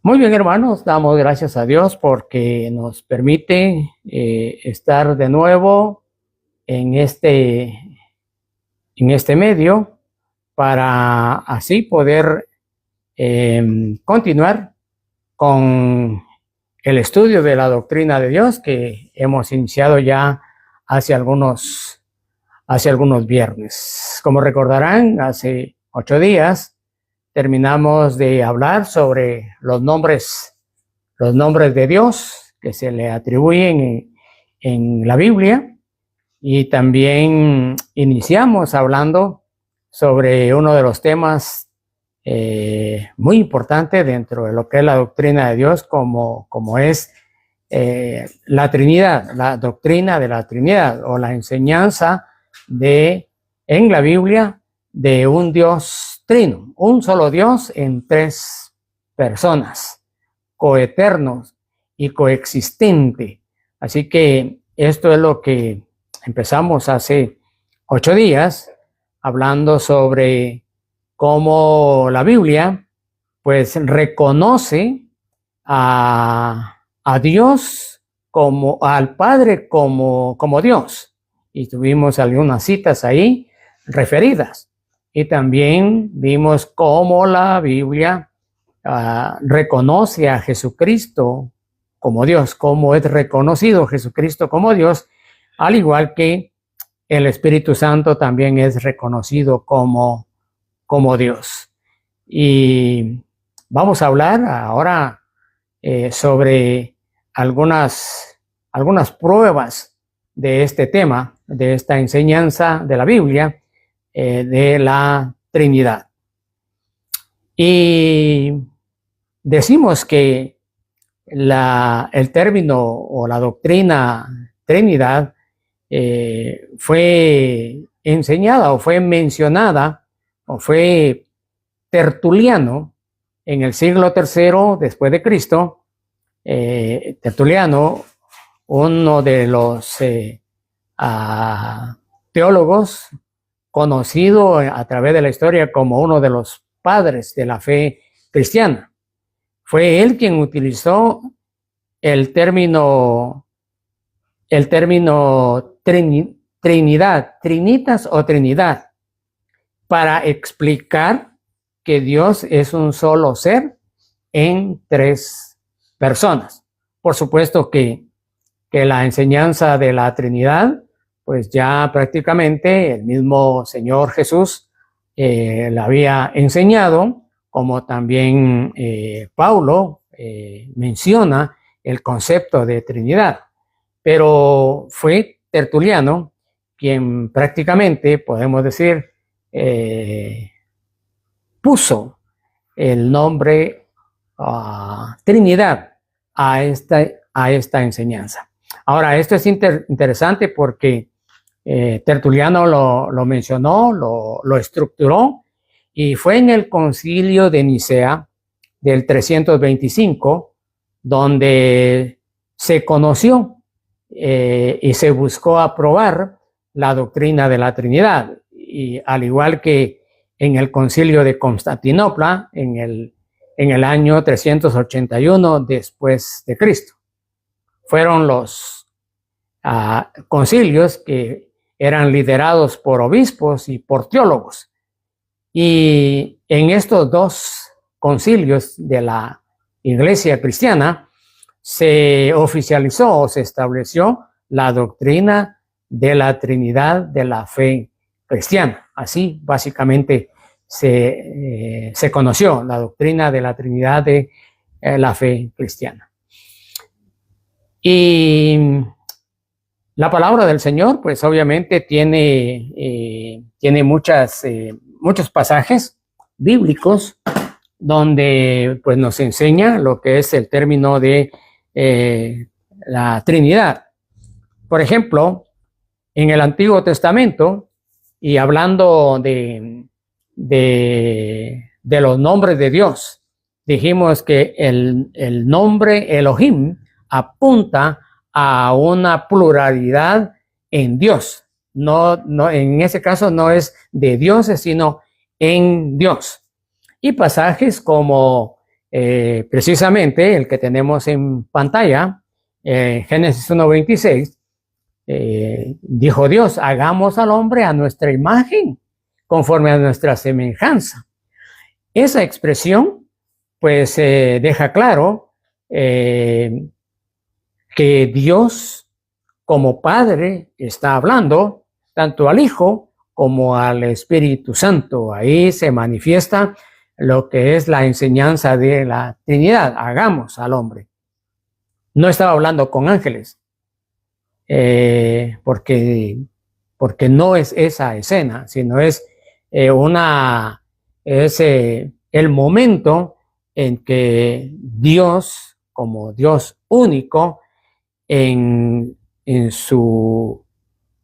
Muy bien, hermanos, damos gracias a Dios porque nos permite estar de nuevo en este medio para así poder continuar con el estudio de la doctrina de Dios que hemos iniciado ya hace algunos viernes. Como recordarán, hace 8 días terminamos de hablar sobre los nombres de Dios que se le atribuyen en la Biblia, y también iniciamos hablando sobre uno de los temas muy importantes dentro de lo que es la doctrina de Dios, como es la Trinidad, la doctrina de la Trinidad o la enseñanza en la Biblia de un Dios trino, un solo Dios en tres personas, coeternos y coexistente. Así que esto es lo que empezamos hace 8 días, hablando sobre cómo la Biblia pues reconoce a Dios al Padre como Dios. Y tuvimos algunas citas ahí referidas. Y también vimos cómo la Biblia reconoce a Jesucristo como Dios, cómo es reconocido Jesucristo como Dios, al igual que el Espíritu Santo también es reconocido como Dios. Y vamos a hablar ahora sobre algunas pruebas de este tema, de esta enseñanza de la Biblia, de la Trinidad. Y decimos que el término o la doctrina Trinidad fue enseñada o fue mencionada o fue Tertuliano en el siglo III después de Cristo. Tertuliano, uno de los teólogos conocido a través de la historia como uno de los padres de la fe cristiana. Fue él quien utilizó el término Trinidad, trinitas o Trinidad, para explicar que Dios es un solo ser en tres personas. Por supuesto que la enseñanza de la Trinidad, pues ya prácticamente el mismo Señor Jesús la había enseñado, como también Pablo menciona el concepto de Trinidad. Pero fue Tertuliano quien prácticamente, podemos decir, puso el nombre Trinidad a esta enseñanza. Ahora, esto es interesante porque Tertuliano lo mencionó, lo estructuró, y fue en el Concilio de Nicea del 325 donde se conoció y se buscó aprobar la doctrina de la Trinidad, y al igual que en el Concilio de Constantinopla en el año 381 después de Cristo. Fueron los concilios que eran liderados por obispos y por teólogos. Y en estos dos concilios de la Iglesia cristiana se oficializó o se estableció la doctrina de la Trinidad de la fe cristiana. Así básicamente se conoció la doctrina de la Trinidad de la fe cristiana. Y la palabra del Señor, pues obviamente tiene muchos pasajes bíblicos donde pues nos enseña lo que es el término de la Trinidad. Por ejemplo, en el Antiguo Testamento, y hablando de los nombres de Dios, dijimos que el nombre Elohim apunta a una pluralidad en Dios. No, en ese caso no es de dioses, sino en Dios. Y pasajes como precisamente el que tenemos en pantalla, Génesis 1:26, dijo Dios, hagamos al hombre a nuestra imagen, conforme a nuestra semejanza. Esa expresión, pues, deja claro que Dios, como Padre, está hablando tanto al Hijo como al Espíritu Santo. Ahí se manifiesta lo que es la enseñanza de la Trinidad. Hagamos al hombre. No estaba hablando con ángeles, porque no es esa escena, sino es el momento en que Dios, como Dios único, en su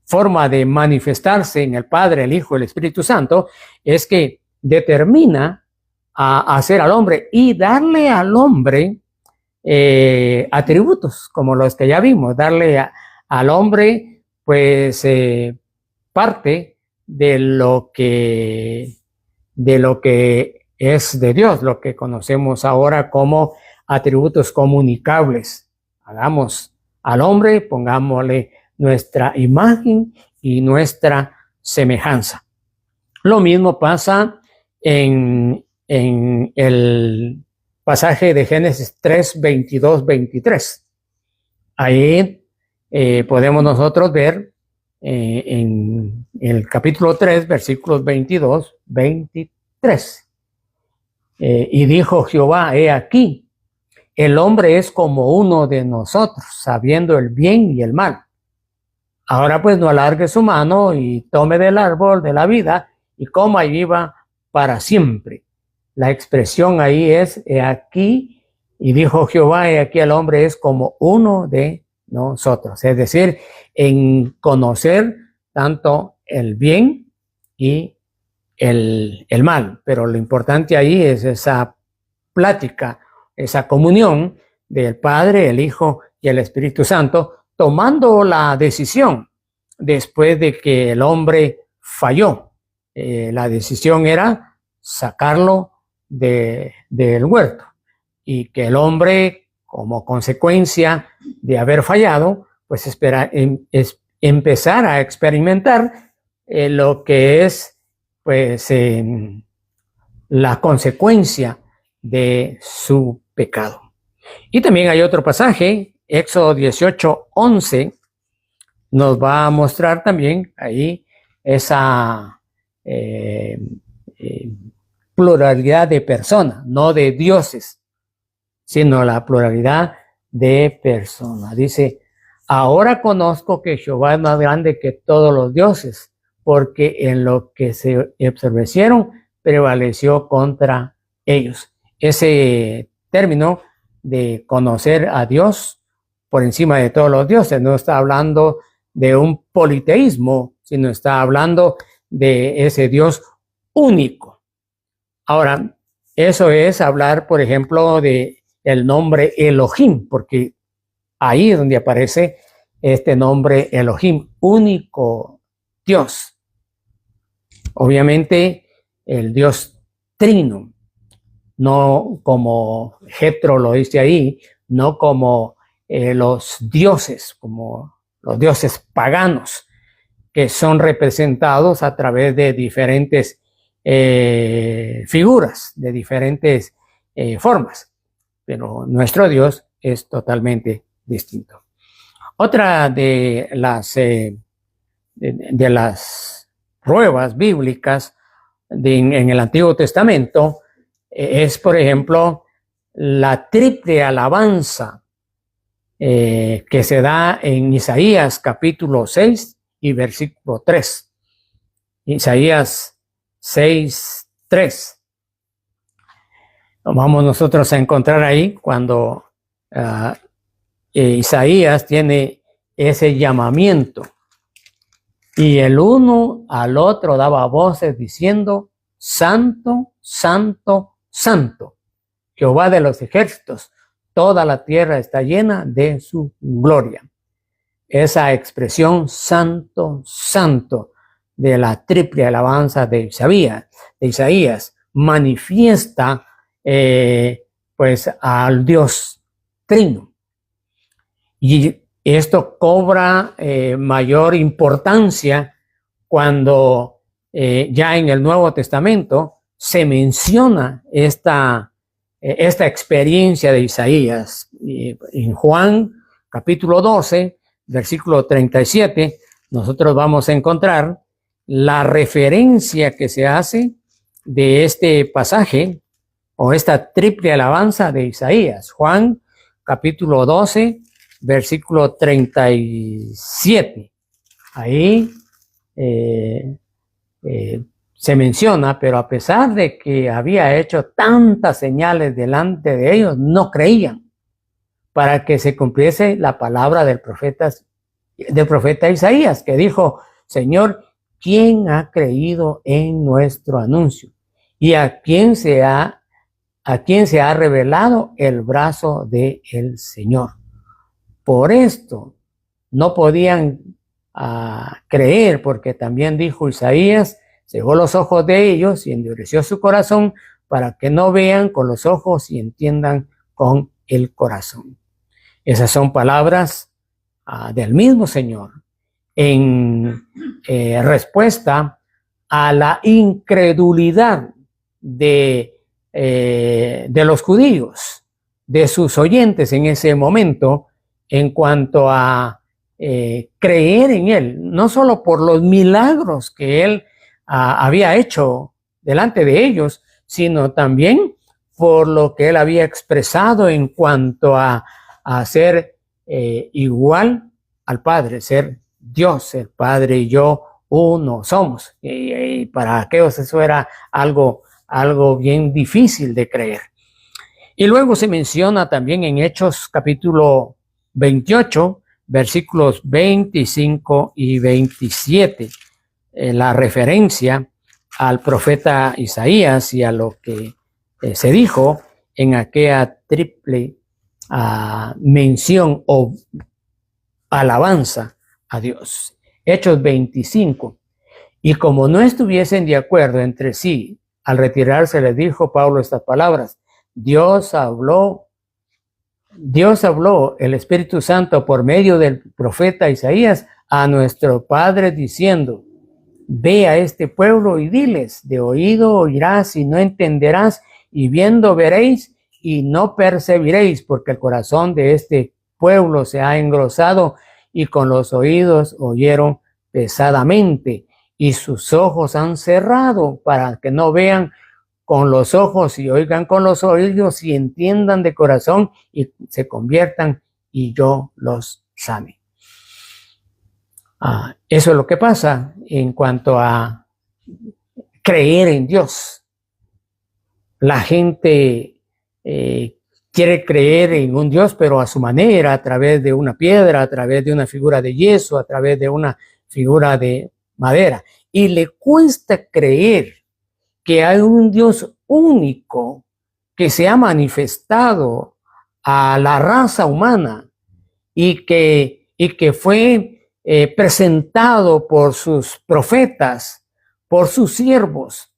forma de manifestarse en el Padre, el Hijo, el Espíritu Santo, es que determina a hacer al hombre y darle al hombre atributos como los que ya vimos, darle al hombre pues parte de lo que es de Dios, lo que conocemos ahora como atributos comunicables. Hagamos al hombre, pongámosle nuestra imagen y nuestra semejanza. Lo mismo pasa en el pasaje de Génesis 3, 22, 23. Ahí podemos nosotros ver en el capítulo 3, versículos 22, 23. Y dijo Jehová, he aquí, el hombre es como uno de nosotros, sabiendo el bien y el mal. Ahora pues no alargue su mano y tome del árbol de la vida y coma y viva para siempre. La expresión ahí es, he aquí, y dijo Jehová, he aquí el hombre es como uno de nosotros. Es decir, en conocer tanto el bien y el mal. Pero lo importante ahí es esa plática, esa comunión del Padre, el Hijo y el Espíritu Santo, tomando la decisión después de que el hombre falló. La decisión era sacarlo del huerto, y que el hombre, como consecuencia de haber fallado, pues empezar a experimentar lo que es pues la consecuencia de su pecado. Y también hay otro pasaje, Éxodo 18:11, nos va a mostrar también ahí esa pluralidad de personas, no de dioses, sino la pluralidad de personas. Dice, ahora conozco que Jehová es más grande que todos los dioses, porque en lo que se observecieron prevaleció contra ellos. Ese término de conocer a Dios por encima de todos los dioses no está hablando de un politeísmo, sino está hablando de ese Dios único. Ahora, eso es hablar, por ejemplo, de el nombre Elohim, porque ahí es donde aparece este nombre Elohim, único Dios. Obviamente, el Dios trino, no como Jetro lo dice ahí, no como los dioses, como los dioses paganos, que son representados a través de diferentes figuras, de diferentes formas. Pero nuestro Dios es totalmente distinto. Otra de las pruebas bíblicas en el Antiguo Testamento es, por ejemplo, la triple alabanza que se da en Isaías capítulo 6 y versículo 3. Isaías 6, 3. Vamos nosotros a encontrar ahí cuando Isaías tiene ese llamamiento. Y el uno al otro daba voces diciendo, Santo, Santo, Santo, Jehová de los ejércitos, toda la tierra está llena de su gloria. Esa expresión Santo, Santo de la triple alabanza de Isaías manifiesta pues al Dios Trino. Y esto cobra mayor importancia cuando ya en el Nuevo Testamento se menciona esta experiencia de Isaías. En Juan capítulo 12, versículo 37, nosotros vamos a encontrar la referencia que se hace de este pasaje o esta triple alabanza de Isaías. Juan capítulo 12, versículo 37. Ahí se menciona, pero a pesar de que había hecho tantas señales delante de ellos, no creían, para que se cumpliese la palabra del profeta Isaías, que dijo: Señor, ¿quién ha creído en nuestro anuncio? ¿Y a quién se ha revelado el brazo del Señor? Por esto no podían creer, porque también dijo Isaías: cegó los ojos de ellos y endureció su corazón, para que no vean con los ojos y entiendan con el corazón. Esas son palabras del mismo Señor en respuesta a la incredulidad de los judíos, de sus oyentes en ese momento, en cuanto a creer en Él, no solo por los milagros que Él había hecho delante de ellos, sino también por lo que Él había expresado en cuanto a ser igual al Padre, ser Dios. El Padre y yo uno somos. Y para aquellos eso era algo bien difícil de creer. Y luego se menciona también en Hechos capítulo 28, versículos 25 y 27, la referencia al profeta Isaías y a lo que se dijo en aquella triple mención o alabanza a Dios. Hechos 25. Y como no estuviesen de acuerdo entre sí, al retirarse les dijo Pablo estas palabras: Dios habló el Espíritu Santo por medio del profeta Isaías a nuestro Padre diciendo: ve a este pueblo y diles, de oído oirás y no entenderás, y viendo veréis y no percibiréis, porque el corazón de este pueblo se ha engrosado y con los oídos oyeron pesadamente y sus ojos han cerrado para que no vean con los ojos y oigan con los oídos y entiendan de corazón y se conviertan y yo los sane. Eso es lo que pasa en cuanto a creer en Dios. La gente quiere creer en un Dios, pero a su manera, a través de una piedra, a través de una figura de yeso, a través de una figura de madera. Y le cuesta creer que hay un Dios único que se ha manifestado a la raza humana y que fue presentado por sus profetas, por sus siervos,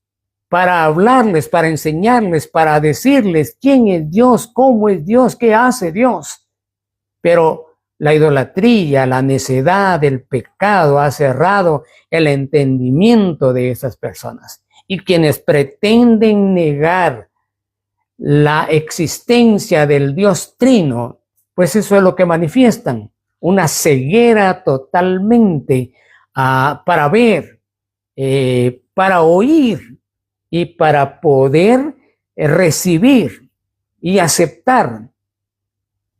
para hablarles, para enseñarles, para decirles quién es Dios, cómo es Dios, qué hace Dios. Pero la idolatría, la necedad, el pecado ha cerrado el entendimiento de esas personas. Y quienes pretenden negar la existencia del Dios Trino, pues eso es lo que manifiestan, una ceguera totalmente para ver, para oír y para poder recibir y aceptar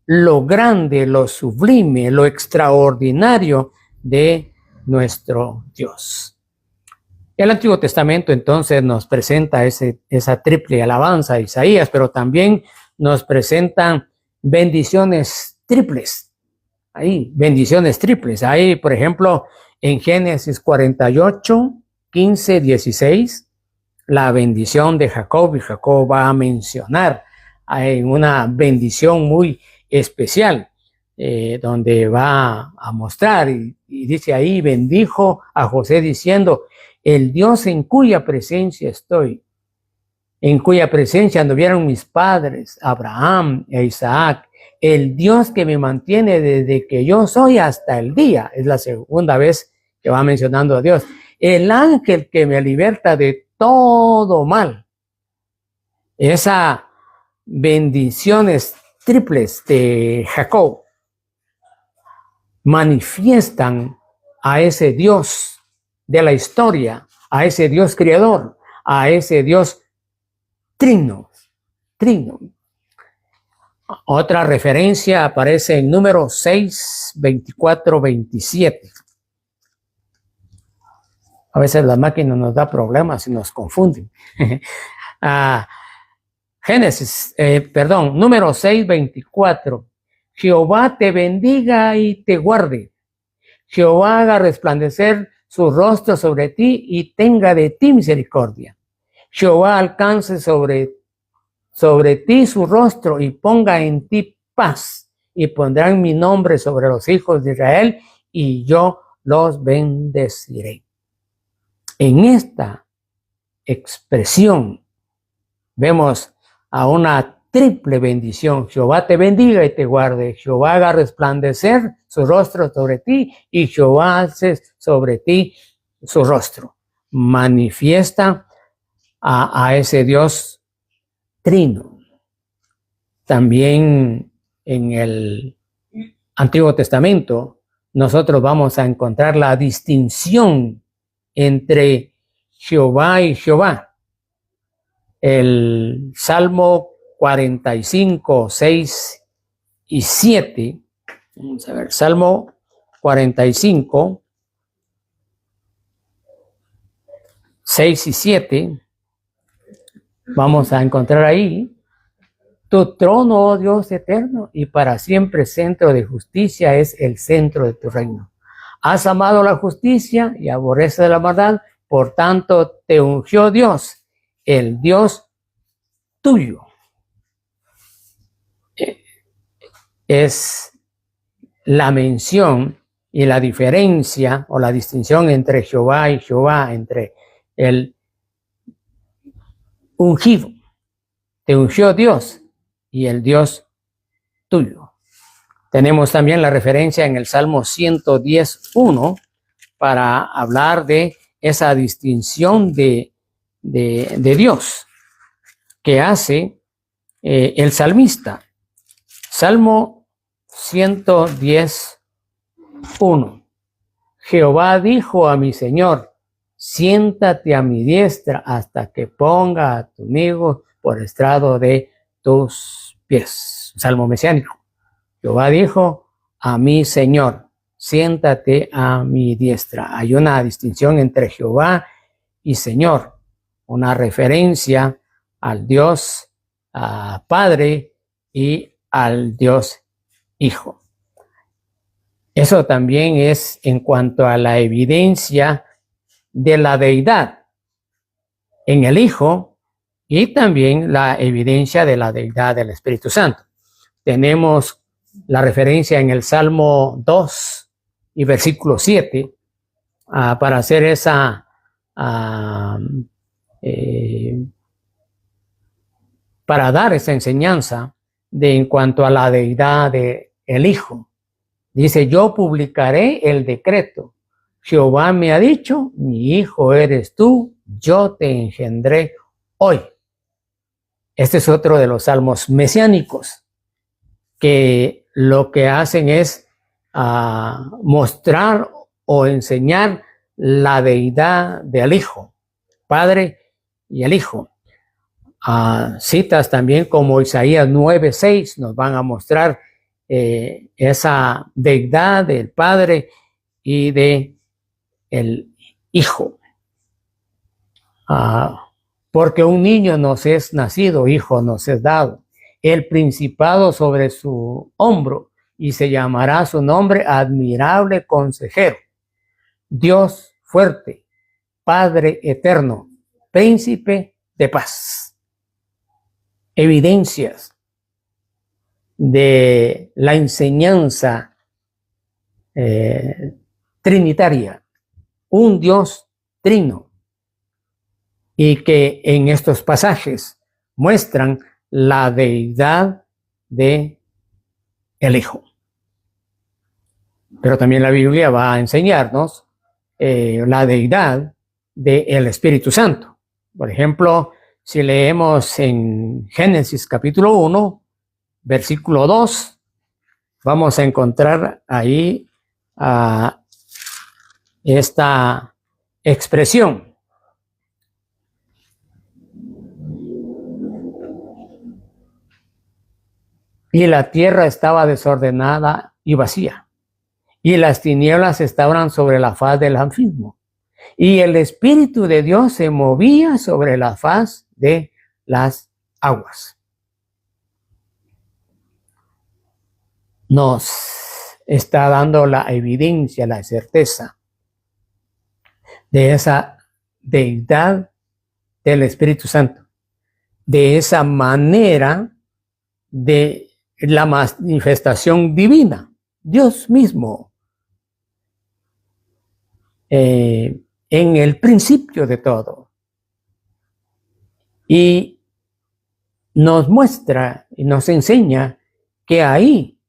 lo grande, lo sublime, lo extraordinario de nuestro Dios. El Antiguo Testamento entonces nos presenta esa triple alabanza a Isaías, pero también nos presentan bendiciones triples. Ahí, bendiciones triples. Ahí, por ejemplo, en Génesis 48, 15, 16, la bendición de Jacob, y Jacob va a mencionar en una bendición muy especial, donde va a mostrar, y dice ahí: bendijo a José diciendo: el Dios en cuya presencia estoy, en cuya presencia anduvieron mis padres, Abraham e Isaac, el Dios que me mantiene desde que yo soy hasta el día. Es la segunda vez que va mencionando a Dios. El ángel que me liberta de todo mal. Esas bendiciones triples de Jacob manifiestan a ese Dios de la historia, a ese Dios creador, a ese Dios trino. Otra referencia aparece en número 6, 24, 27. A veces la máquina nos da problemas y nos confunden. Número 6, 24. Jehová te bendiga y te guarde. Jehová haga resplandecer su rostro sobre ti y tenga de ti misericordia. Jehová alcance sobre ti su rostro y ponga en ti paz. Y pondrán mi nombre sobre los hijos de Israel y yo los bendeciré. En esta expresión vemos a una triple bendición. Jehová te bendiga y te guarde. Jehová haga resplandecer su rostro sobre ti y Jehová hace sobre ti su rostro. Manifiesta a ese Dios trino. También en el Antiguo Testamento nosotros vamos a encontrar la distinción entre Jehová y Jehová. El Salmo 45, 6 y 7. Vamos a ver, Salmo 45, 6 y 7. Vamos a encontrar ahí: tu trono, oh Dios eterno, y para siempre centro de justicia es el centro de tu reino. Has amado la justicia y aborreces la maldad, por tanto te ungió Dios, el Dios tuyo. Es la mención y la diferencia o la distinción entre Jehová y Jehová, entre el ungido, te ungió Dios, y el Dios tuyo. Tenemos también la referencia en el Salmo 110:1 para hablar de esa distinción de Dios que hace el salmista. Salmo 110:1. Jehová dijo a mi Señor: siéntate a mi diestra hasta que ponga a tu enemigo por estrado de tus pies. Salmo mesiánico. Jehová dijo a mi Señor: siéntate a mi diestra. Hay una distinción entre Jehová y Señor, una referencia al Dios Padre y al Dios Hijo. Eso también es en cuanto a la evidencia de la deidad en el Hijo y también la evidencia de la deidad del Espíritu Santo. Tenemos la referencia en el Salmo 2 y versículo 7 para hacer esa para dar esa enseñanza en cuanto a la deidad del Hijo. Dice: yo publicaré el decreto. Jehová me ha dicho: mi hijo eres tú, yo te engendré hoy. Este es otro de los salmos mesiánicos que lo que hacen es mostrar o enseñar la deidad del Hijo, Padre y el Hijo. Citas también como Isaías 9:6 nos van a mostrar esa deidad del Padre y de el Hijo. Porque un niño nos es nacido, hijo nos es dado, el principado sobre su hombro, y se llamará su nombre admirable consejero, Dios fuerte, Padre eterno, príncipe de paz. Evidencias de la enseñanza trinitaria, un Dios trino, y que en estos pasajes muestran la deidad de el Hijo. Pero también la Biblia va a enseñarnos la deidad del Espíritu Santo. Por ejemplo, si leemos en Génesis capítulo 1, versículo 2, vamos a encontrar ahí esta expresión. Y la tierra estaba desordenada y vacía, y las tinieblas estaban sobre la faz del abismo, y el Espíritu de Dios se movía sobre la faz de las aguas. Nos está dando la evidencia, la certeza de esa deidad del Espíritu Santo, de esa manera de la manifestación divina, Dios mismo, en el principio de todo. Y nos muestra y nos enseña que ahí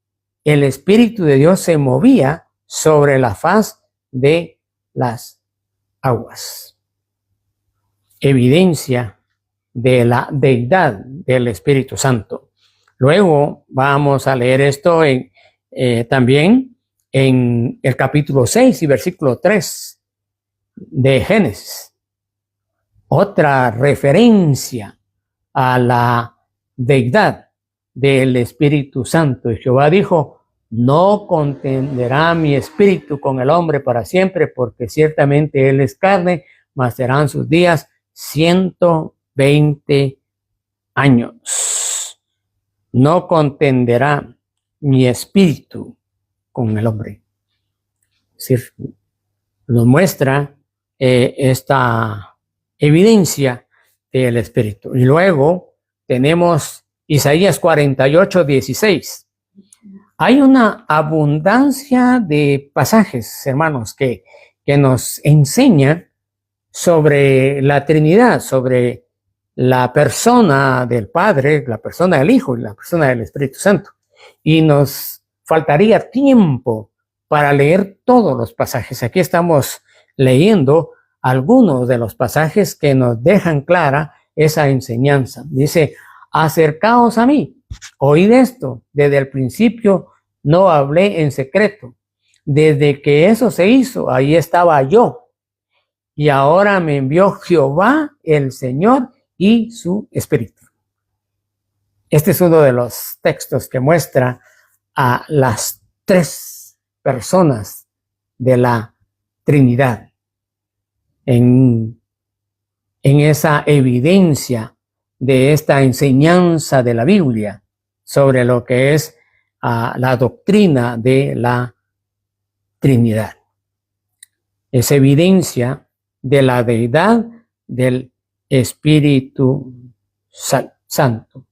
el Espíritu de Dios se movía sobre la faz de las aguas. Evidencia de la deidad del Espíritu Santo. Luego vamos a leer esto también en el capítulo 6 y versículo 3 de Génesis. Otra referencia a la deidad del Espíritu Santo. Y Jehová dijo: no contenderá mi espíritu con el hombre para siempre, porque ciertamente él es carne, mas serán sus días 120 años. No contenderá mi espíritu con el hombre. Es decir, nos muestra esta evidencia del espíritu. Y luego tenemos Isaías 48, 16. Hay una abundancia de pasajes, hermanos, que nos enseñan sobre la Trinidad, sobre la persona del Padre, la persona del Hijo y la persona del Espíritu Santo. Y nos faltaría tiempo para leer todos los pasajes. Aquí estamos leyendo algunos de los pasajes que nos dejan clara esa enseñanza. Dice: acercaos a mí, oíd esto, desde el principio no hablé en secreto. Desde que eso se hizo, ahí estaba yo. Y ahora me envió Jehová, el Señor, y su Espíritu. Este es uno de los textos que muestra a las tres personas de la Trinidad en esa evidencia de esta enseñanza de la Biblia sobre lo que es la doctrina de la Trinidad. Es evidencia de la deidad del Espíritu Santo.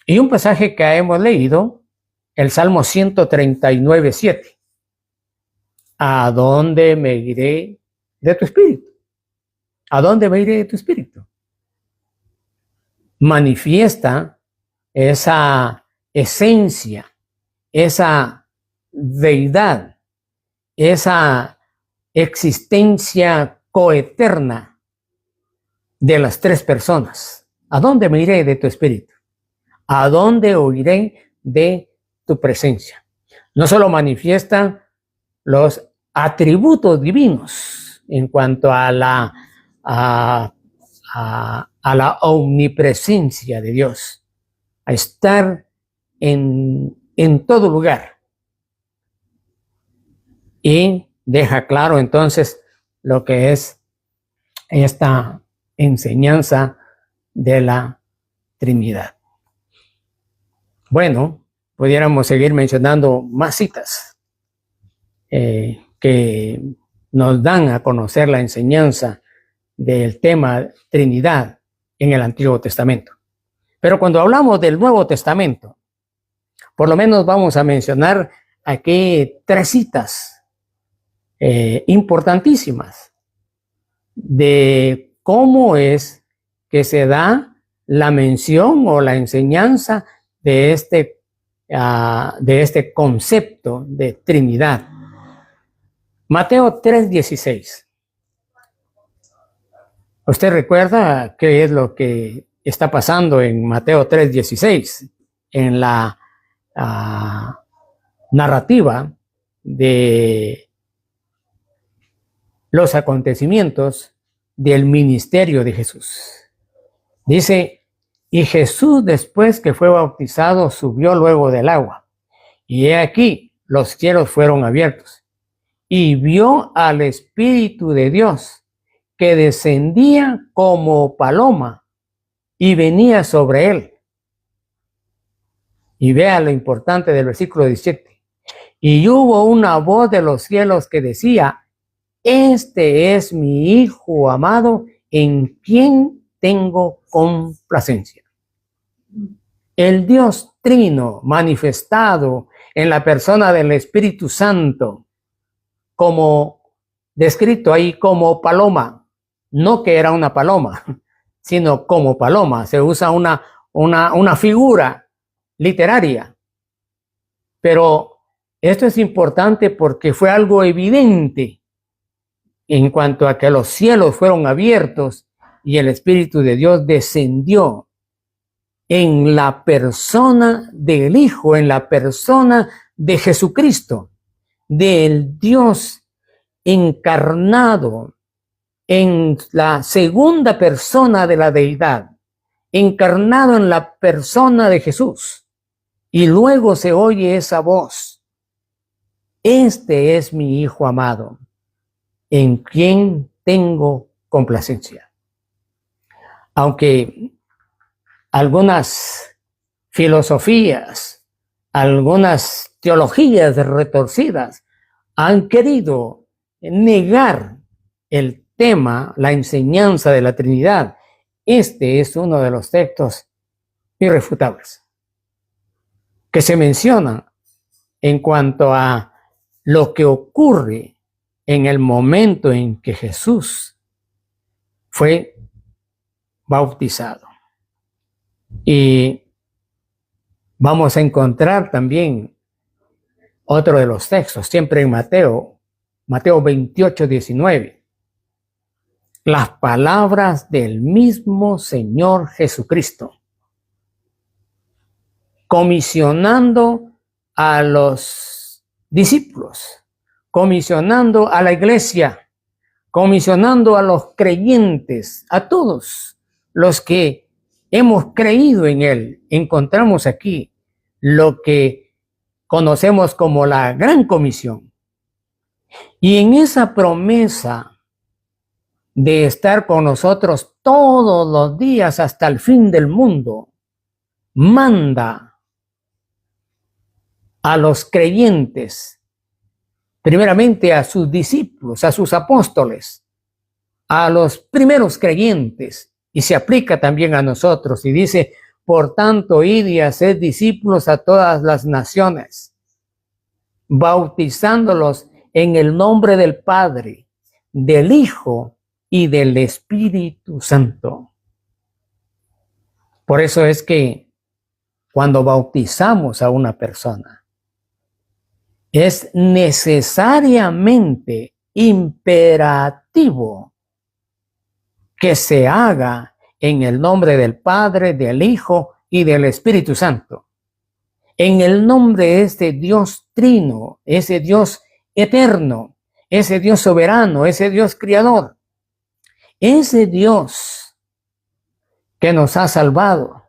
Y un pasaje que hemos leído, el Salmo 139, 7. ¿A dónde me iré de tu espíritu? ¿A dónde me iré de tu espíritu? Manifiesta esa esencia, esa deidad, esa existencia coeterna de las tres personas. ¿A dónde me iré de tu espíritu? ¿A dónde huiré de tu presencia? No solo manifiesta los atributos divinos en cuanto a la omnipresencia de Dios, a estar en todo lugar. Y deja claro entonces lo que es esta enseñanza de la Trinidad. Bueno, pudiéramos seguir mencionando más citas que nos dan a conocer la enseñanza del tema Trinidad en el Antiguo Testamento. Pero cuando hablamos del Nuevo Testamento, por lo menos vamos a mencionar aquí tres citas importantísimas de cómo es que se da la mención o la enseñanza de este concepto de Trinidad. Mateo 3:16. ¿Usted recuerda qué es lo que está pasando en Mateo 3:16? En la narrativa de los acontecimientos del ministerio de Jesús. Dice, y Jesús, después que fue bautizado, subió luego del agua. Y he aquí, los cielos fueron abiertos. Y vio al Espíritu de Dios, que descendía como paloma y venía sobre él. Y vea lo importante del versículo 17. Y hubo una voz de los cielos que decía, este es mi Hijo amado, en quien tengo complacencia. El Dios Trino manifestado en la persona del Espíritu Santo, como descrito ahí como paloma, no que era una paloma, sino como paloma. Se usa una figura literaria. Pero esto es importante porque fue algo evidente en cuanto a que los cielos fueron abiertos y el Espíritu de Dios descendió en la persona del Hijo, en la persona de Jesucristo, del Dios encarnado en la segunda persona de la deidad, encarnado en la persona de Jesús. Y luego se oye esa voz. Este es mi Hijo amado, en quien tengo complacencia. Aunque algunas filosofías, algunas teologías retorcidas han querido negar el tema, la enseñanza de la Trinidad, este es uno de los textos irrefutables que se mencionan en cuanto a lo que ocurre en el momento en que Jesús fue bautizado. Y vamos a encontrar también otro de los textos, siempre en Mateo 28:19. Las palabras del mismo Señor Jesucristo, comisionando a los discípulos, comisionando a la iglesia, comisionando a los creyentes, a todos los que hemos creído en Él. Encontramos aquí lo que conocemos como la Gran Comisión. Y en esa promesa de estar con nosotros todos los días hasta el fin del mundo, manda a los creyentes, primeramente a sus discípulos, a sus apóstoles, a los primeros creyentes, y se aplica también a nosotros, y dice, por tanto, id y haced discípulos a todas las naciones, bautizándolos en el nombre del Padre, del Hijo y del Espíritu Santo. Por eso es que cuando bautizamos a una persona, es necesariamente imperativo que se haga en el nombre del Padre, del Hijo y del Espíritu Santo. En el nombre de este Dios trino, ese Dios eterno, ese Dios soberano, ese Dios creador, ese Dios que nos ha salvado.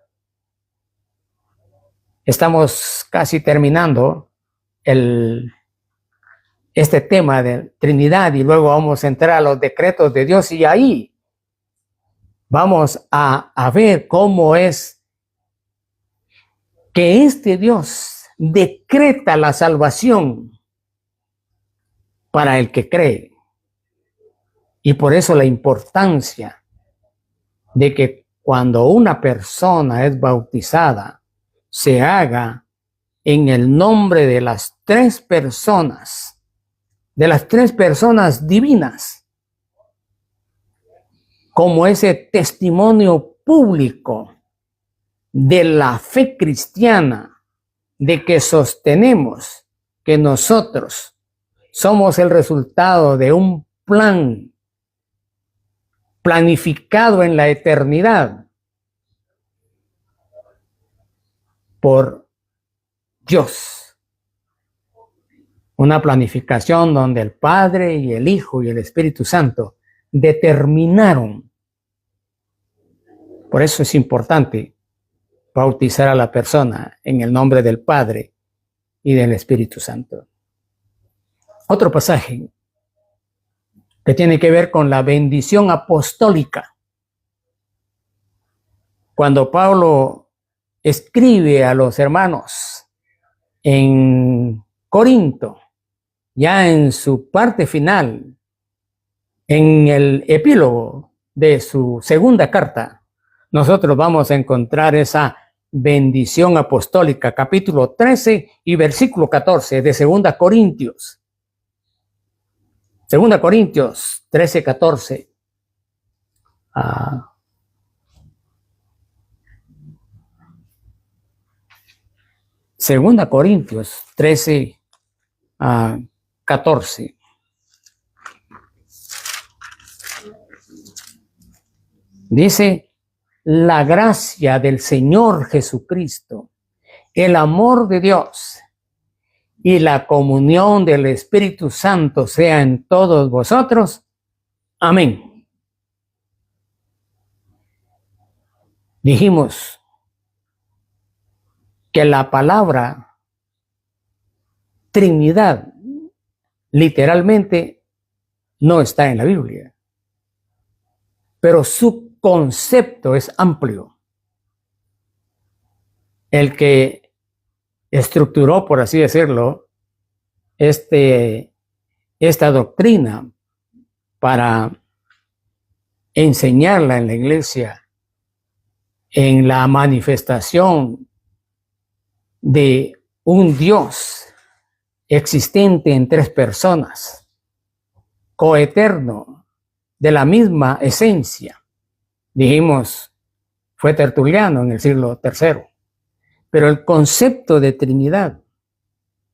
Estamos casi terminando este tema de Trinidad y luego vamos a entrar a los decretos de Dios y ahí vamos a ver cómo es que este Dios decreta la salvación para el que cree. Y por eso la importancia de que cuando una persona es bautizada, se haga en el nombre de las tres personas divinas, como ese testimonio público de la fe cristiana, de que sostenemos que nosotros somos el resultado de un plan planificado en la eternidad por Dios. Una planificación donde el Padre y el Hijo y el Espíritu Santo determinaron. Por eso es importante bautizar a la persona en el nombre del Padre y del Espíritu Santo. Otro pasaje que tiene que ver con la bendición apostólica. Cuando Pablo escribe a los hermanos en Corinto, ya en su parte final, en el epílogo de su segunda carta, nosotros vamos a encontrar esa bendición apostólica, capítulo 13 y versículo 14 de 2 Corintios. 2 Corintios 13, 14. 2 Corintios 13, 14. Dice: la gracia del Señor Jesucristo, el amor de Dios y la comunión del Espíritu Santo sea en todos vosotros. Amén. Dijimos que la palabra Trinidad literalmente no está en la Biblia, pero su concepto es amplio. El que estructuró, por así decirlo, esta doctrina para enseñarla en la iglesia, en la manifestación de un Dios existente en tres personas, coeterno, de la misma esencia. Dijimos, fue Tertuliano en el siglo III. Pero el concepto de Trinidad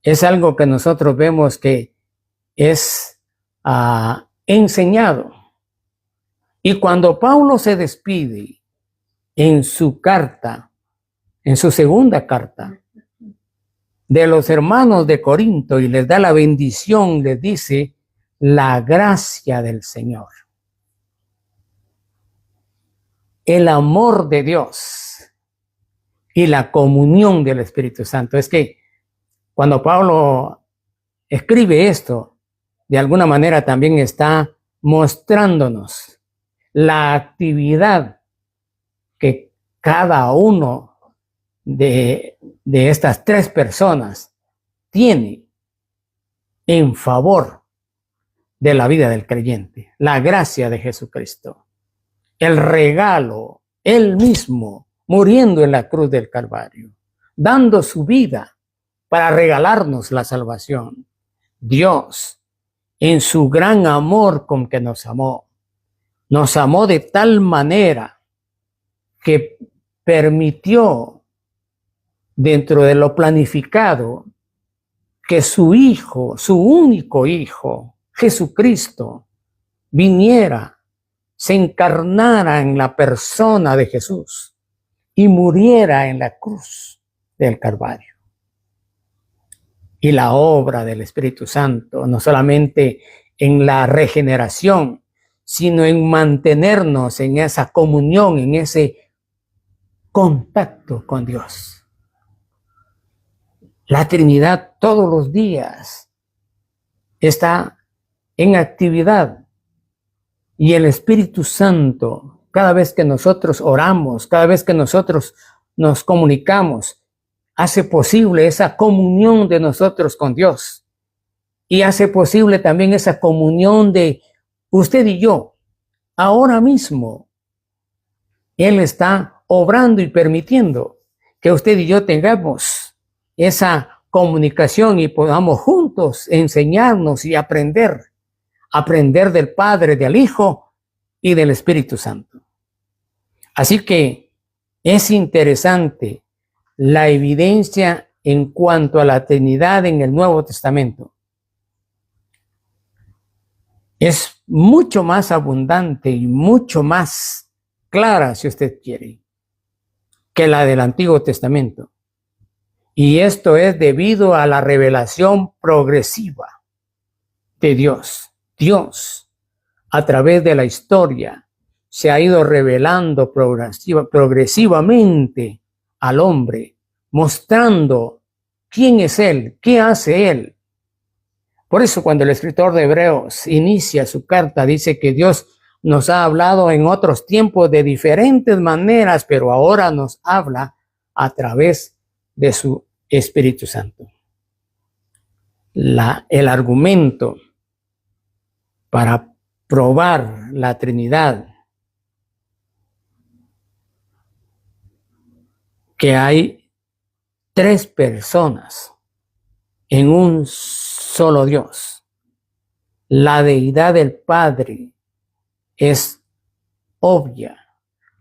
es algo que nosotros vemos que es enseñado. Y cuando Pablo se despide en su carta, en su segunda carta, de los hermanos de Corinto y les da la bendición, les dice: la gracia del Señor, el amor de Dios y la comunión del Espíritu Santo. Es que cuando Pablo escribe esto, de alguna manera también está mostrándonos la actividad que cada uno de estas tres personas tiene en favor de la vida del creyente. La gracia de Jesucristo, el regalo, él mismo muriendo en la cruz del Calvario, dando su vida para regalarnos la salvación. Dios, en su gran amor con que nos amó de tal manera que permitió, dentro de lo planificado, que su Hijo, su único Hijo, Jesucristo, viniera, se encarnara en la persona de Jesús y muriera en la cruz del Calvario. Y la obra del Espíritu Santo, no solamente en la regeneración, sino en mantenernos en esa comunión, en ese contacto con Dios. La Trinidad todos los días está en actividad, y el Espíritu Santo, cada vez que nosotros oramos, cada vez que nosotros nos comunicamos, hace posible esa comunión de nosotros con Dios, y hace posible también esa comunión de usted y yo. Ahora mismo, Él está obrando y permitiendo que usted y yo tengamos esa comunicación y podamos juntos enseñarnos y aprender del Padre, del Hijo y del Espíritu Santo. Así que es interesante la evidencia en cuanto a la Trinidad en el Nuevo Testamento. Es mucho más abundante y mucho más clara, si usted quiere, que la del Antiguo Testamento. Y esto es debido a la revelación progresiva de Dios. Dios, a través de la historia, se ha ido revelando progresivamente al hombre, mostrando quién es Él, qué hace Él. Por eso cuando el escritor de Hebreos inicia su carta, dice que Dios nos ha hablado en otros tiempos de diferentes maneras, pero ahora nos habla a través de su Espíritu Santo. El argumento para probar la Trinidad, que hay tres personas en un solo Dios. La deidad del Padre es obvia.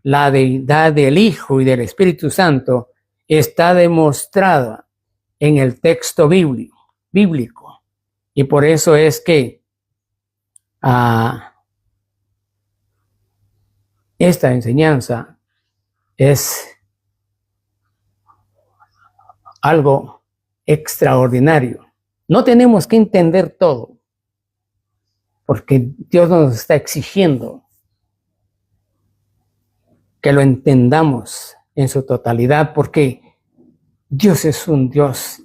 La deidad del Hijo y del Espíritu Santo está demostrada en el texto bíblico. Y por eso es que esta enseñanza es algo extraordinario. No tenemos que entender todo, porque Dios nos está exigiendo que lo entendamos en su totalidad, porque Dios es un Dios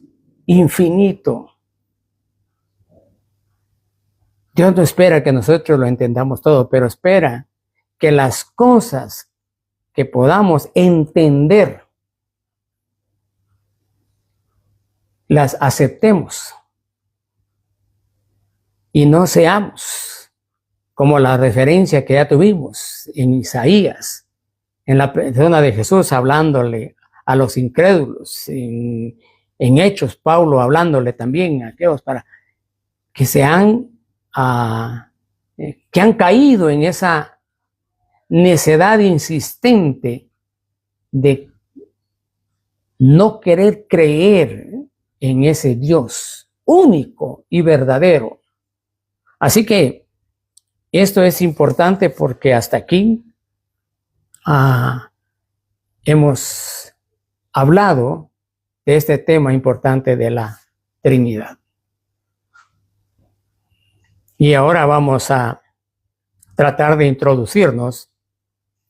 infinito. Dios no espera que nosotros lo entendamos todo, pero espera que las cosas que podamos entender las aceptemos y no seamos como la referencia que ya tuvimos en Isaías, en la persona de Jesús hablándole a los incrédulos, en Hechos, Pablo hablándole también a aquellos para que que han caído en esa necedad insistente de no querer creer en ese Dios único y verdadero. Así que esto es importante porque hasta aquí hemos hablado de este tema importante de la Trinidad. Y ahora vamos a tratar de introducirnos,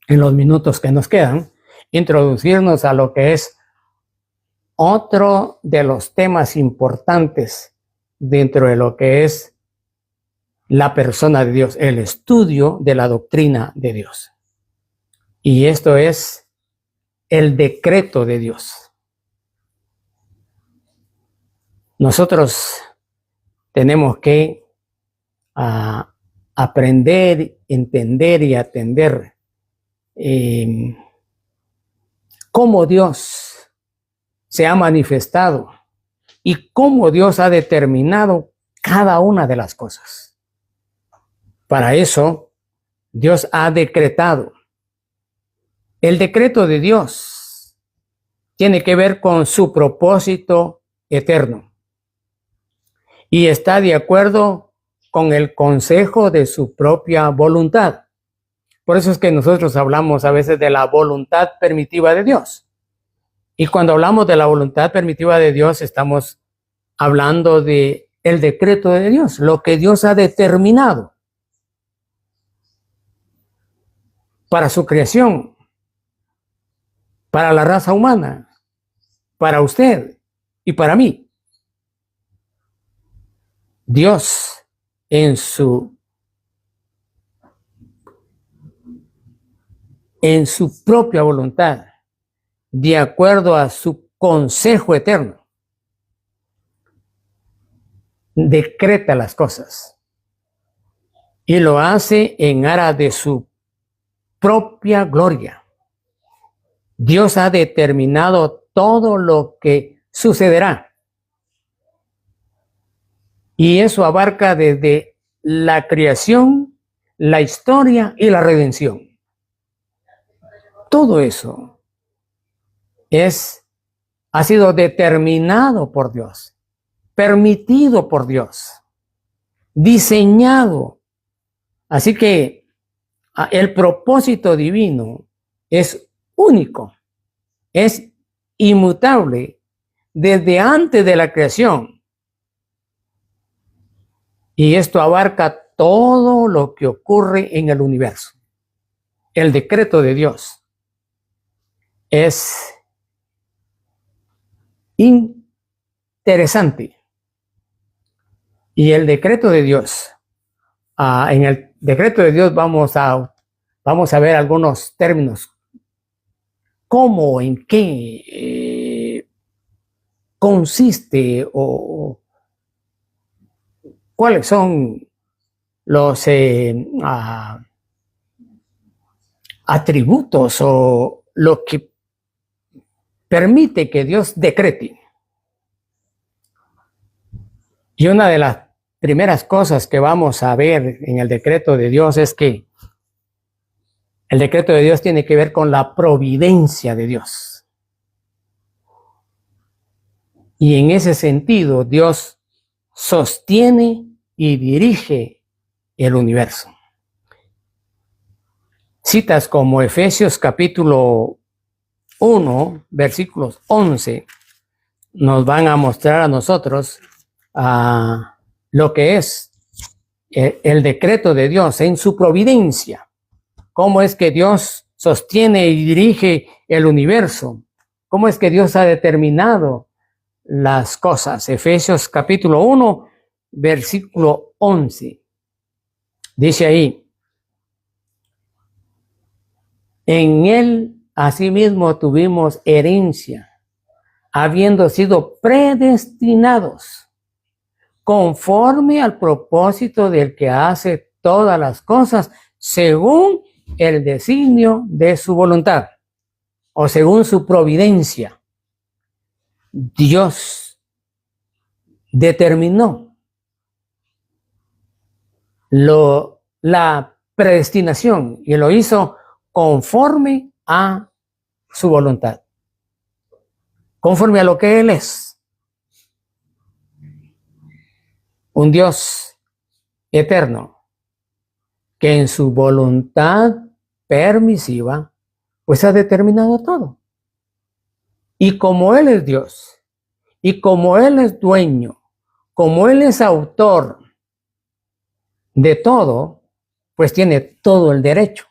en los minutos que nos quedan, introducirnos a lo que es otro de los temas importantes dentro de lo que es la persona de Dios, el estudio de la doctrina de Dios. Y esto es el decreto de Dios. Nosotros tenemos que aprender, entender y atender cómo Dios se ha manifestado y cómo Dios ha determinado cada una de las cosas. Para eso, Dios ha decretado. El decreto de Dios tiene que ver con su propósito eterno y está de acuerdo con el consejo de su propia voluntad. Por eso es que nosotros hablamos a veces de la voluntad permitiva de Dios. Y cuando hablamos de la voluntad permitiva de Dios, estamos hablando de el decreto de Dios, lo que Dios ha determinado para su creación, para la raza humana, para usted y para mí. Dios en su propia voluntad, de acuerdo a su consejo eterno, decreta las cosas y lo hace en aras de su propia gloria. Dios ha determinado todo lo que sucederá y eso abarca desde la creación, la historia y la redención. todo eso ha sido determinado por Dios, permitido por Dios, diseñado. Así que el propósito divino es único, es inmutable desde antes de la creación. Y esto abarca todo lo que ocurre en el universo. El decreto de Dios es interesante. Y el decreto de Dios, en el decreto de Dios vamos a ver algunos términos. ¿Cómo, en qué consiste o cuáles son los atributos o lo que permite que Dios decrete? Y una de las primeras cosas que vamos a ver en el decreto de Dios es que el decreto de Dios tiene que ver con la providencia de Dios. Y en ese sentido, Dios sostiene y dirige el universo. Citas como Efesios capítulo 1, versículos 11, nos van a mostrar a nosotros lo que es el decreto de Dios en su providencia. Cómo es que Dios sostiene y dirige el universo. Cómo es que Dios ha determinado las cosas. Efesios capítulo 1, versículo 11. Dice ahí: en él asimismo tuvimos herencia, habiendo sido predestinados conforme al propósito del que hace todas las cosas según el designio de su voluntad o según su providencia. Dios determinó la predestinación y lo hizo conforme a su voluntad, conforme a lo que Él es. Un Dios eterno que en su voluntad permisiva pues ha determinado todo. Y como Él es Dios, y como Él es dueño, como Él es autor de todo, pues tiene todo el derecho.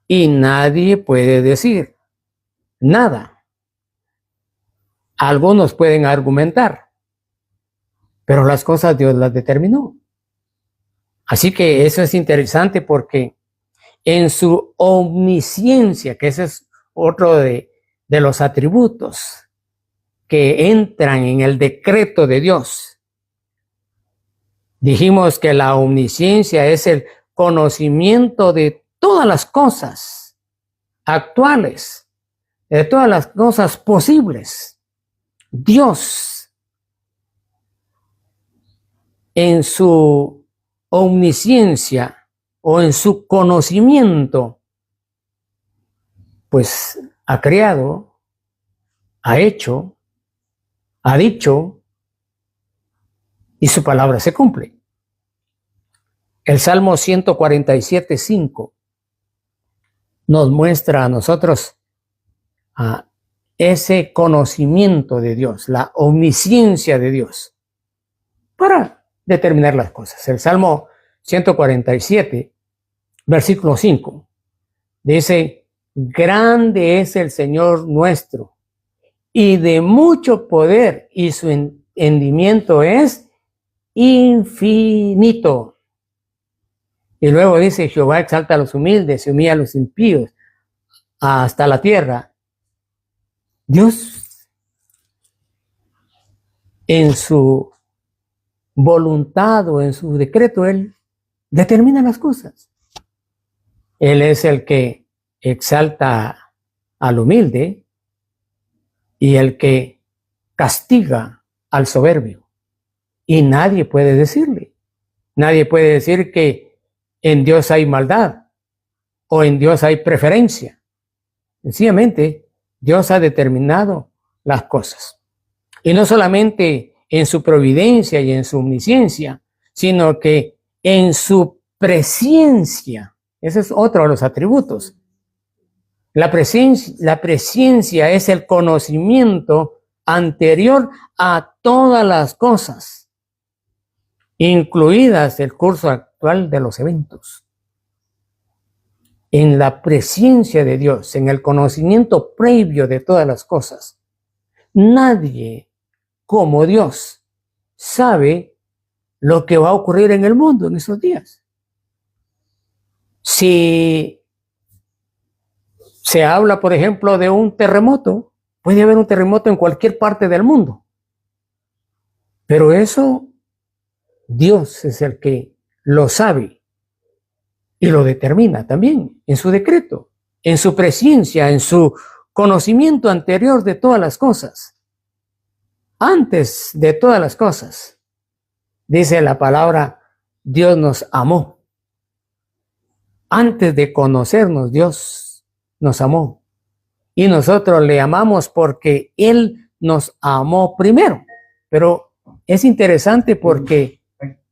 Y nadie puede decir nada. Algunos pueden argumentar, pero las cosas Dios las determinó. Así que eso es interesante porque en su omnisciencia, que ese es otro de los atributos que entran en el decreto de Dios. Dijimos que la omnisciencia es el conocimiento de todas las cosas actuales, de todas las cosas posibles. Dios, en su omnisciencia o en su conocimiento, pues ha creado, ha hecho, ha dicho, y su palabra se cumple. El Salmo 147:5 nos muestra a nosotros ese conocimiento de Dios, la omnisciencia de Dios, para determinar las cosas. El Salmo 147, versículo 5, dice: grande es el Señor nuestro, y de mucho poder, y su entendimiento es infinito. Y luego dice: Jehová exalta a los humildes y humilla a los impíos hasta la tierra. Dios, en su voluntad o en su decreto, Él determina las cosas. Él es el que exalta al humilde y el que castiga al soberbio. Y nadie puede decirle. Nadie puede decir que en Dios hay maldad o en Dios hay preferencia. Sencillamente, Dios ha determinado las cosas. Y no solamente en su providencia y en su omnisciencia, sino que en su presciencia. Ese es otro de los atributos. La presciencia es el conocimiento anterior a todas las cosas, incluidas el curso actual de los eventos. En la presciencia de Dios, en el conocimiento previo de todas las cosas, nadie como Dios sabe lo que va a ocurrir en el mundo en esos días. Si se habla, por ejemplo, de un terremoto, puede haber un terremoto en cualquier parte del mundo. Pero eso, Dios es el que lo sabe y lo determina también en su decreto, en su presciencia, en su conocimiento anterior de todas las cosas. Antes de todas las cosas, dice la palabra, Dios nos amó. Antes de conocernos, Dios nos amó. Y nosotros le amamos porque Él nos amó primero. Pero es interesante porque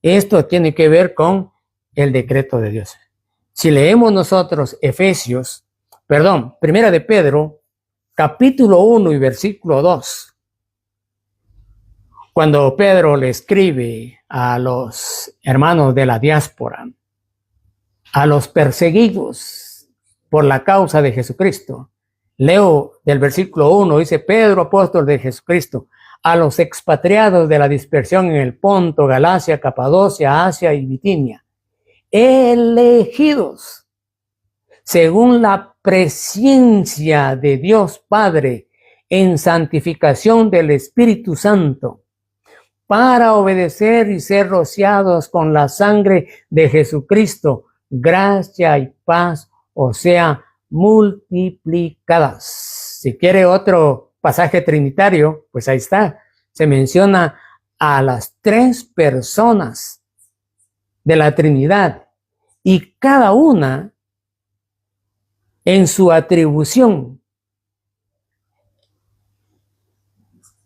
esto tiene que ver con el decreto de Dios. Si leemos nosotros Primera de Pedro, capítulo 1 y versículo 2, cuando Pedro le escribe a los hermanos de la diáspora, a los perseguidos por la causa de Jesucristo, leo del versículo 1, dice: Pedro, apóstol de Jesucristo, a los expatriados de la dispersión en el Ponto, Galacia, Capadocia, Asia y Bitinia, elegidos según la presciencia de Dios Padre en santificación del Espíritu Santo, para obedecer y ser rociados con la sangre de Jesucristo, gracia y paz, o sea, multiplicadas. Si quiere otro pasaje trinitario, pues ahí está. Se menciona a las 3 personas de la Trinidad y cada una en su atribución.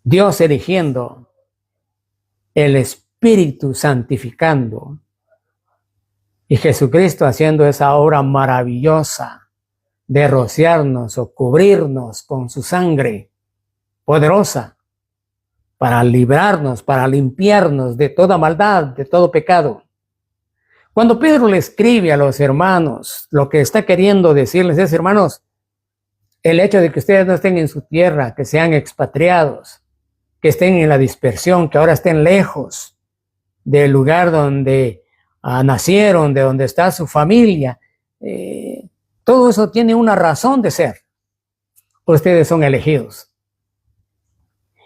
Dios eligiendo, el Espíritu santificando y Jesucristo haciendo esa obra maravillosa de rociarnos o cubrirnos con su sangre poderosa para librarnos, para limpiarnos de toda maldad, de todo pecado. Cuando Pedro le escribe a los hermanos, lo que está queriendo decirles es: hermanos, el hecho de que ustedes no estén en su tierra, que sean expatriados, que estén en la dispersión, que ahora estén lejos del lugar donde nacieron, de donde está su familia, todo eso tiene una razón de ser. Ustedes son elegidos.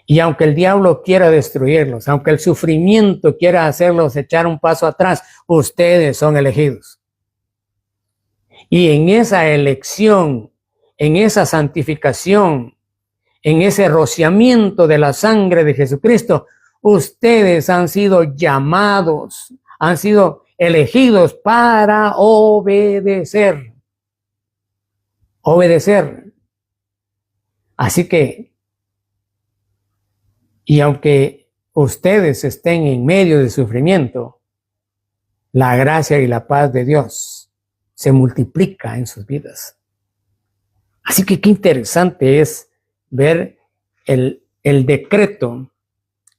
Y aunque el diablo quiera destruirlos, aunque el sufrimiento quiera hacerlos echar un paso atrás, ustedes son elegidos. Y en esa elección, en esa santificación, en ese rociamiento de la sangre de Jesucristo, ustedes han sido llamados, han sido elegidos para obedecer. Obedecer. Así que, y aunque ustedes estén en medio de sufrimiento, la gracia y la paz de Dios se multiplica en sus vidas. Así que qué interesante es ver el decreto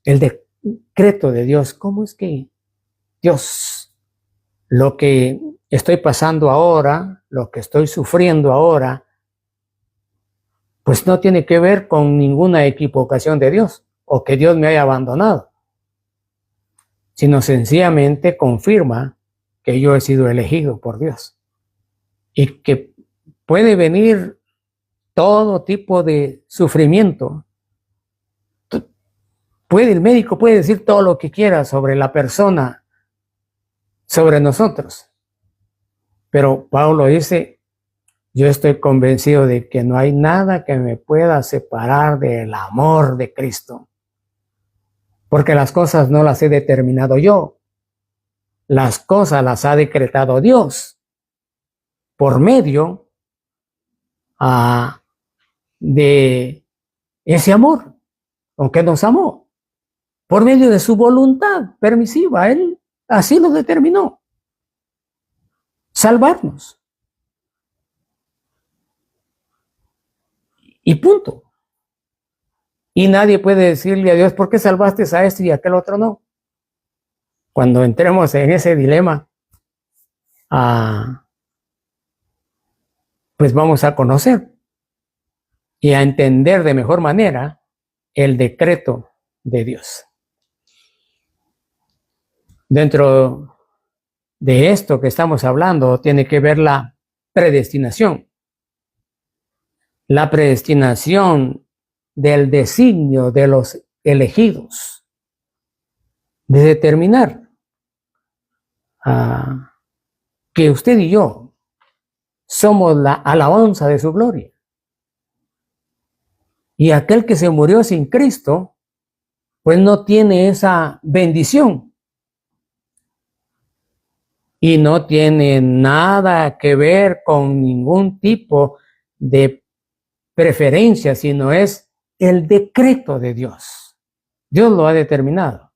de Dios. ¿Cómo es que Dios, lo que estoy pasando ahora, lo que estoy sufriendo ahora, pues no tiene que ver con ninguna equivocación de Dios o que Dios me haya abandonado, sino sencillamente confirma que yo he sido elegido por Dios y que puede venir todo tipo de sufrimiento. El médico puede decir todo lo que quiera sobre la persona, sobre nosotros. Pero Pablo dice: yo estoy convencido de que no hay nada que me pueda separar del amor de Cristo. Porque las cosas no las he determinado yo. Las cosas las ha decretado Dios por medio de ese amor, aunque nos amó, por medio de su voluntad permisiva. Él así lo determinó, salvarnos. Y punto. Y nadie puede decirle a Dios, ¿por qué salvaste a este y a aquel otro no? Cuando entremos en ese dilema, pues vamos a conocer y a entender de mejor manera el decreto de Dios. Dentro de esto que estamos hablando tiene que ver la predestinación. La predestinación del designio de los elegidos, de determinar que usted y yo somos la alabanza de su gloria. Y aquel que se murió sin Cristo, pues no tiene esa bendición. Y no tiene nada que ver con ningún tipo de preferencia, sino es el decreto de Dios. Dios lo ha determinado.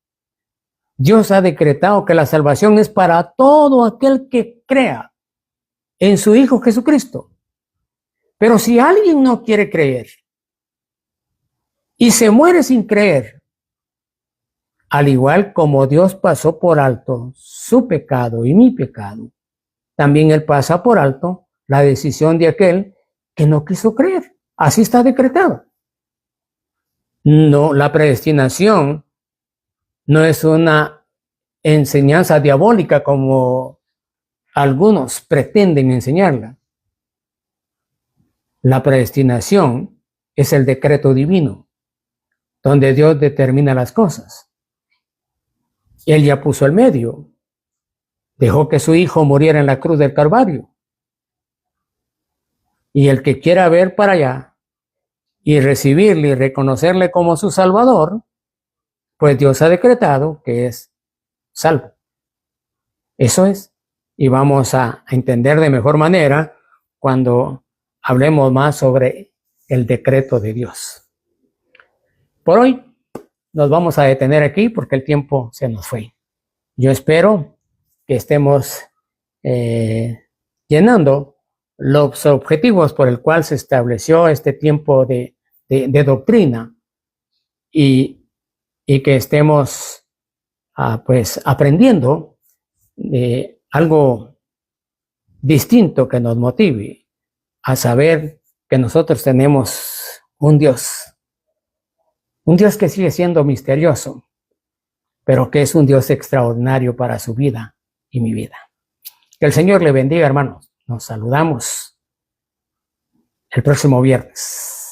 Dios ha decretado que la salvación es para todo aquel que crea en su Hijo Jesucristo. Pero si alguien no quiere creer y se muere sin creer, al igual como Dios pasó por alto su pecado y mi pecado, también Él pasa por alto la decisión de aquel que no quiso creer. Así está decretado. No, la predestinación no es una enseñanza diabólica como algunos pretenden enseñarla. La predestinación es el decreto divino, donde Dios determina las cosas. Él ya puso el medio. Dejó que su Hijo muriera en la cruz del Calvario. Y el que quiera ver para allá y recibirle y reconocerle como su Salvador, pues Dios ha decretado que es salvo. Eso es. Y vamos a entender de mejor manera cuando hablemos más sobre el decreto de Dios. Por hoy nos vamos a detener aquí porque el tiempo se nos fue. Yo espero que estemos llenando los objetivos por el cual se estableció este tiempo de doctrina y que estemos pues aprendiendo algo distinto que nos motive a saber que nosotros tenemos un Dios que sigue siendo misterioso, pero que es un Dios extraordinario para su vida y mi vida. Que el Señor le bendiga, hermanos. Nos saludamos el próximo viernes.